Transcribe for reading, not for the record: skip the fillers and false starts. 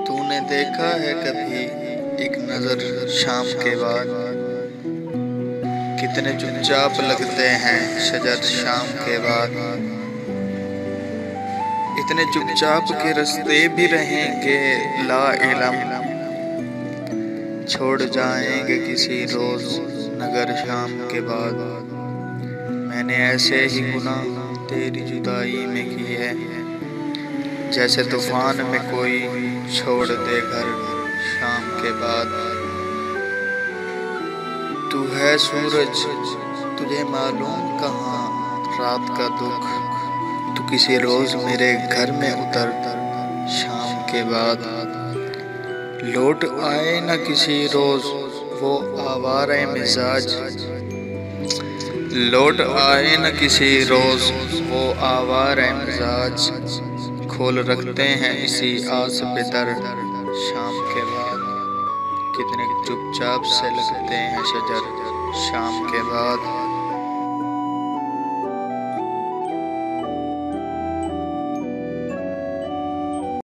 तूने देखा है कभी एक नजर शाम के बाद, कितने चुपचाप लगते हैं शजर शाम के बाद। इतने चुपचाप के रास्ते भी रहेंगे ला इलम, छोड़ जाएंगे किसी रोज नगर शाम के बाद। मैंने ऐसे ही गुनाह तेरी जुदाई में की है, जैसे तूफान में कोई छोड़ दे घर शाम के बाद। तू है सूरज, तुझे मालूम कहाँ रात का दुख, तू किसी रोज मेरे घर में उतर शाम के बाद। लौट आए न किसी रोज वो आवारा मिजाज, लौट आए न किसी रोज वो आवारा मिजाज। खोल रखते हैं इसी आस पे दर शाम के बाद। कितने चुपचाप से लगते हैं शजर शाम के बाद।